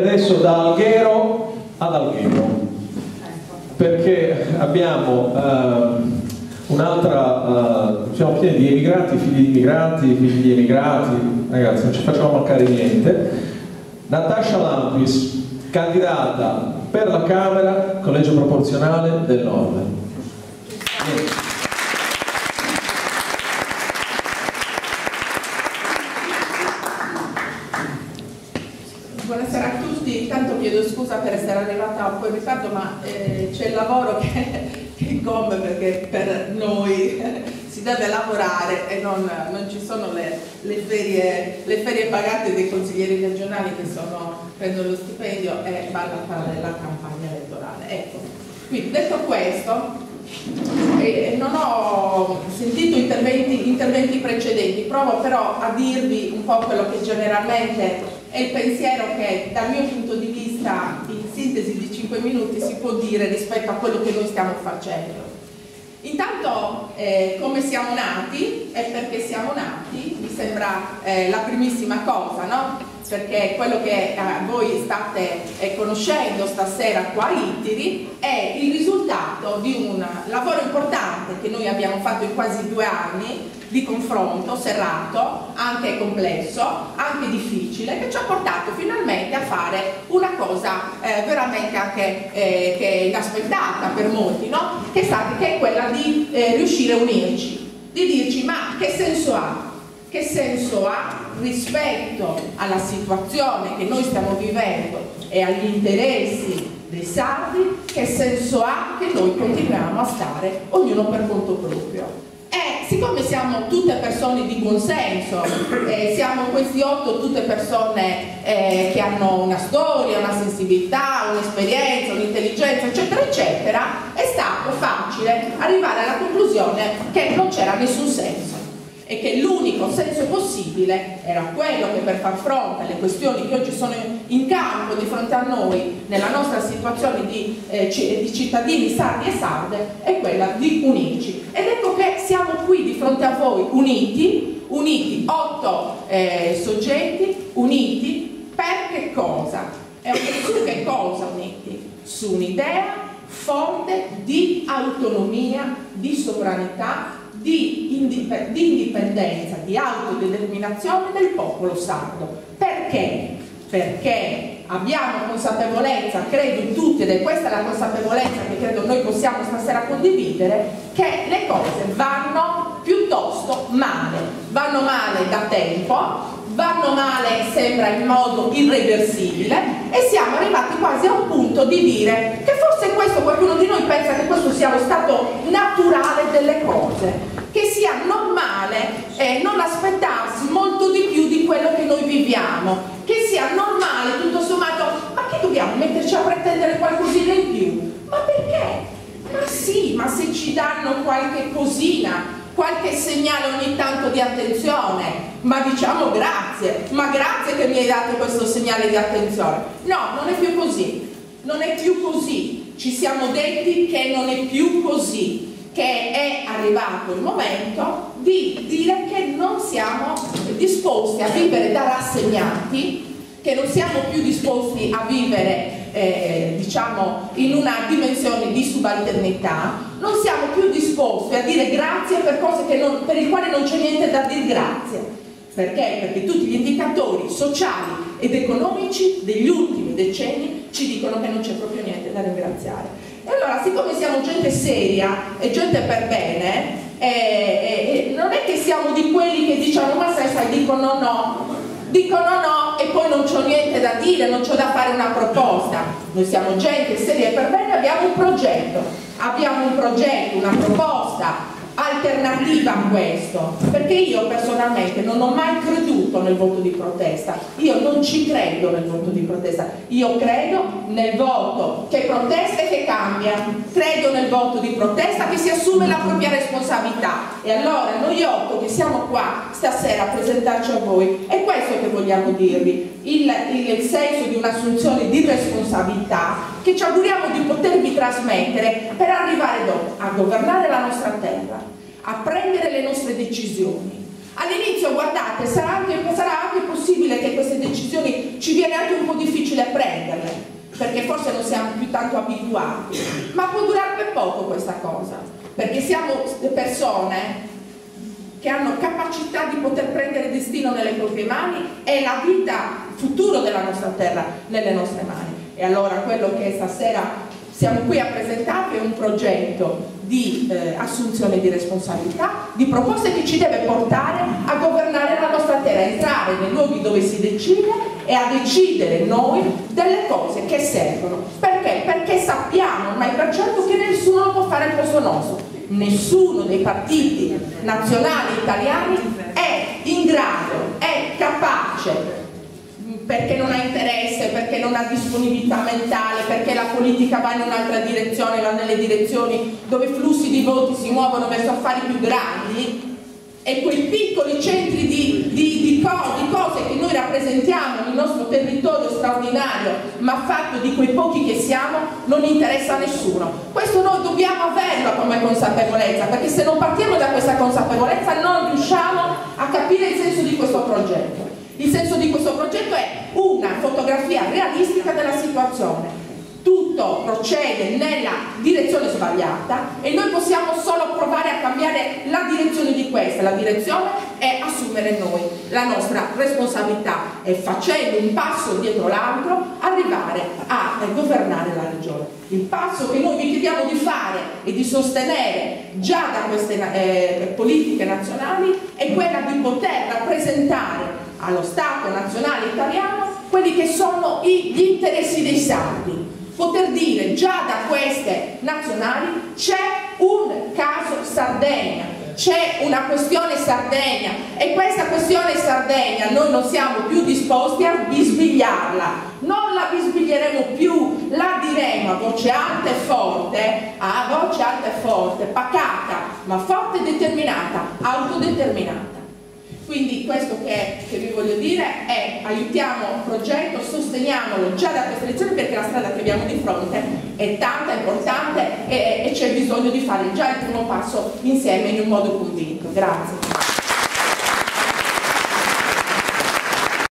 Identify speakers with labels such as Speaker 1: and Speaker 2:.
Speaker 1: adesso da Alghero ad Alghero, perché abbiamo un'altra, siamo pieni di emigrati, figli di immigrati, figli di emigrati, ragazzi, non ci facciamo mancare niente. Natascia Lampis, candidata per la Camera, collegio proporzionale del Nord.
Speaker 2: Buonasera a tutti, intanto chiedo scusa per essere arrivata un po' in ritardo, ma c'è il lavoro che incombe, perché per noi si deve lavorare e non ci sono le ferie pagate dei consiglieri regionali che prendono lo stipendio e vanno a fare la campagna elettorale. Ecco, quindi detto questo, non ho sentito interventi precedenti, provo però a dirvi un po' quello che generalmente è il pensiero che dal mio punto di vista in sintesi di 5 minuti si può dire rispetto a quello che noi stiamo facendo. Intanto come siamo nati e perché siamo nati mi sembra la primissima cosa, no? Perché quello che voi state conoscendo stasera qua a Ittiri è il risultato di un lavoro importante che noi abbiamo fatto in quasi 2 anni di confronto serrato, anche complesso, anche difficile, che ci ha portato finalmente a fare una cosa veramente anche che è inaspettata per molti, no? Che è quella di riuscire a unirci, di dirci ma che senso ha? Che senso ha rispetto alla situazione che noi stiamo vivendo e agli interessi dei sardi, che senso ha che noi continuiamo a stare ognuno per conto proprio? Siccome siamo tutte persone di buon senso, siamo questi 8 tutte persone che hanno una storia, una sensibilità, un'esperienza, un'intelligenza, eccetera, eccetera, è stato facile arrivare alla conclusione che non c'era nessun senso e che l'unico senso possibile era quello che per far fronte alle questioni che oggi sono in campo di fronte a noi nella nostra situazione di cittadini sardi e sarde è quella di unirci. Ed ecco che siamo qui di fronte a voi uniti 8 soggetti uniti per che cosa? E su che cosa uniti? Su un'idea forte di autonomia, di sovranità, di indipendenza, di autodeterminazione del popolo sardo. Perché? Perché abbiamo consapevolezza, credo in tutti, ed è questa la consapevolezza che credo noi possiamo stasera condividere, che le cose vanno piuttosto male. Vanno male da tempo, vanno male sembra in modo irreversibile e siamo arrivati quasi a un punto di dire che forse questo, qualcuno di noi pensa che questo sia lo stato naturale delle cose, che sia normale non aspettarsi molto di più di quello che noi viviamo, che sia normale tutto sommato, ma che dobbiamo metterci a pretendere qualcosina in più? Ma perché? Ma sì, ma se ci danno qualche cosina, qualche segnale ogni tanto di attenzione, ma diciamo grazie, ma grazie che mi hai dato questo segnale di attenzione. No, non è più così, non è più così, ci siamo detti che non è più così, che è arrivato il momento di dire che non siamo disposti a vivere da rassegnati, che non siamo più disposti a vivere diciamo in una dimensione di subalternità, non siamo più disposti a dire grazie per cose per le quali non c'è niente da dire grazie. Perché? Perché tutti gli indicatori sociali ed economici degli ultimi decenni ci dicono che non c'è proprio niente da ringraziare. E allora, siccome siamo gente seria e gente per bene, non è che siamo di quelli che diciamo ma sai, dicono no e poi non c'ho niente da dire, non c'ho da fare una proposta. Noi siamo gente seria e per bene, abbiamo un progetto, una proposta alternativa a questo, perché io personalmente non ho mai creduto nel voto di protesta, io non ci credo nel voto di protesta, io credo nel voto che protesta e che cambia, credo nel voto di protesta che si assume la propria responsabilità. E allora noi 8 che siamo qua stasera a presentarci a voi, è questo che vogliamo dirvi, il senso di un'assunzione di responsabilità che ci auguriamo di potervi trasmettere per arrivare dopo a governare la nostra terra, a prendere le nostre decisioni. All'inizio, guardate, sarà anche possibile possibile che queste decisioni ci viene anche un po' difficile prenderle, perché forse non siamo più tanto abituati, ma può durare per poco questa cosa, perché siamo persone che hanno capacità di poter prendere il destino nelle proprie mani e la vita, il futuro della nostra terra nelle nostre mani. E allora quello che stasera siamo qui a presentarvi è un progetto di assunzione di responsabilità, di proposte che ci deve portare a governare la nostra terra, a entrare nei luoghi dove si decide e a decidere noi delle cose che servono. Perché? Perché sappiamo ormai per certo che nessuno lo può fare al posto nostro. Nessuno dei partiti nazionali italiani è in grado, è capace, perché non ha interesse, perché non ha disponibilità mentale, perché la politica va in un'altra direzione, va nelle direzioni dove i flussi di voti si muovono verso affari più grandi, e quei piccoli centri di cose che noi rappresentiamo nel nostro territorio straordinario, ma fatto di quei pochi che siamo, non interessa a nessuno. Questo noi dobbiamo averlo come consapevolezza, perché se non partiamo da questa consapevolezza non riusciamo a capire il senso di questo progetto. Il senso di questo progetto è una fotografia realistica della situazione. Tutto procede nella direzione sbagliata e noi possiamo solo provare a cambiare la direzione di questa. La direzione è assumere noi la nostra responsabilità e, facendo un passo dietro l'altro, arrivare a governare la regione. Il passo che noi vi chiediamo di fare e di sostenere già da queste politiche nazionali è quella di poter rappresentare allo Stato nazionale italiano quelli che sono gli interessi dei sardi. Poter dire già da queste nazionali c'è un caso Sardegna, c'è una questione Sardegna e questa questione Sardegna noi non siamo più disposti a bisbigliarla, non la bisbiglieremo più, la diremo a voce alta e forte, pacata, ma forte e determinata, autodeterminata. Quindi questo che vi voglio dire è: aiutiamo il progetto, sosteniamolo già da queste elezioni, perché la strada che abbiamo di fronte è tanta, importante e c'è bisogno di fare già il primo passo insieme in un modo convinto. Grazie.